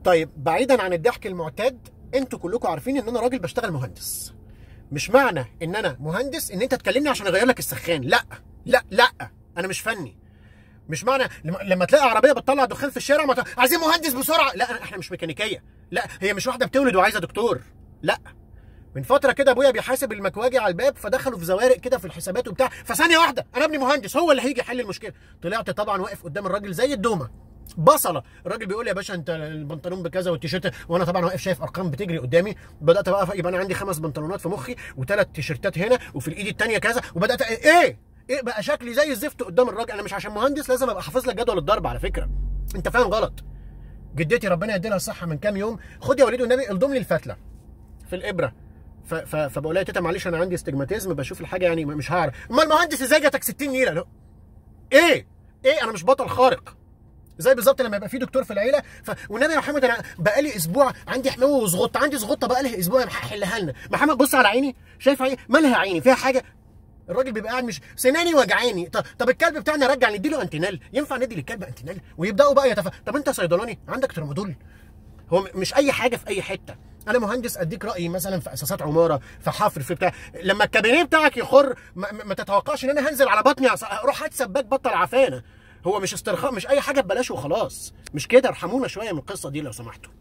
طيب بعيدا عن الضحك المعتاد، انتوا كلكم عارفين ان انا راجل بشتغل مهندس. مش معنى ان انا مهندس ان انت تكلمني عشان اغير لك السخان. لا لا لا، انا مش فني. مش معنى لما تلاقي عربيه بتطلع دخان في الشارع ما عايزين مهندس بسرعه. لا احنا مش ميكانيكيه. لا هي مش واحده بتولد وعايزه دكتور. لا. من فتره كده ابويا بيحاسب المكواجي على الباب، فدخلوا في زوارق كده في الحسابات وبتاع، فثانيه واحده انا ابني مهندس هو اللي هيجي يحل المشكله. طلعت طبعا واقف قدام الراجل زي الدومه بصله. الراجل بيقول لي يا باشا انت البنطلون بكذا والتيشيرت، وانا طبعا واقف شايف ارقام بتجري قدامي. بدات بقى يبقى انا عندي 5 بنطلونات في مخي و3 تيشيرتات هنا وفي الايد الثانيه كذا، وبدات ايه بقى شكلي زي الزفت قدام الراجل. انا مش عشان مهندس لازم ابقى حافظ لك جدول الضرب على فكره، انت فاهم غلط. جدتي ربنا يديلها الصحه من كام يوم، خد يا وليد والنبي الضم لي الفتله في الابره. فبقول لها يا تيتا معلش انا عندي استجماتيزم بشوف الحاجه يعني مش هعرف. امال المهندس ازاي جاتك 60 نيله؟ لا ايه انا مش بطل خارق. زي بالظبط لما يبقى في دكتور في العيله والنبي يا محمد انا بقالي اسبوع عندي حموه وزغطه، عندي زغطه بقالي اسبوع حلها لنا. محمد بص على عيني، شايف عيني مالها عيني فيها حاجه؟ الراجل بيبقى قاعد مش سناني وجعاني. طب الكلب بتاعنا رجع نديله انتينال. ينفع ندي للكلب انتينال؟ ويبداوا بقى طب انت صيدلاني عندك ترمادول؟ هو مش اي حاجه في اي حته. انا مهندس اديك رايي مثلا في اساسات عماره، في حفر، في بتاع. لما الكابينيه بتاعك يخر ما تتوقعش ان انا هنزل على بطني اروح هات سباك بطل عفانه. هو مش استرخاء، مش اي حاجه ببلاش وخلاص. مش كده، ارحمونا شويه من القصه دي لو سمحتوا.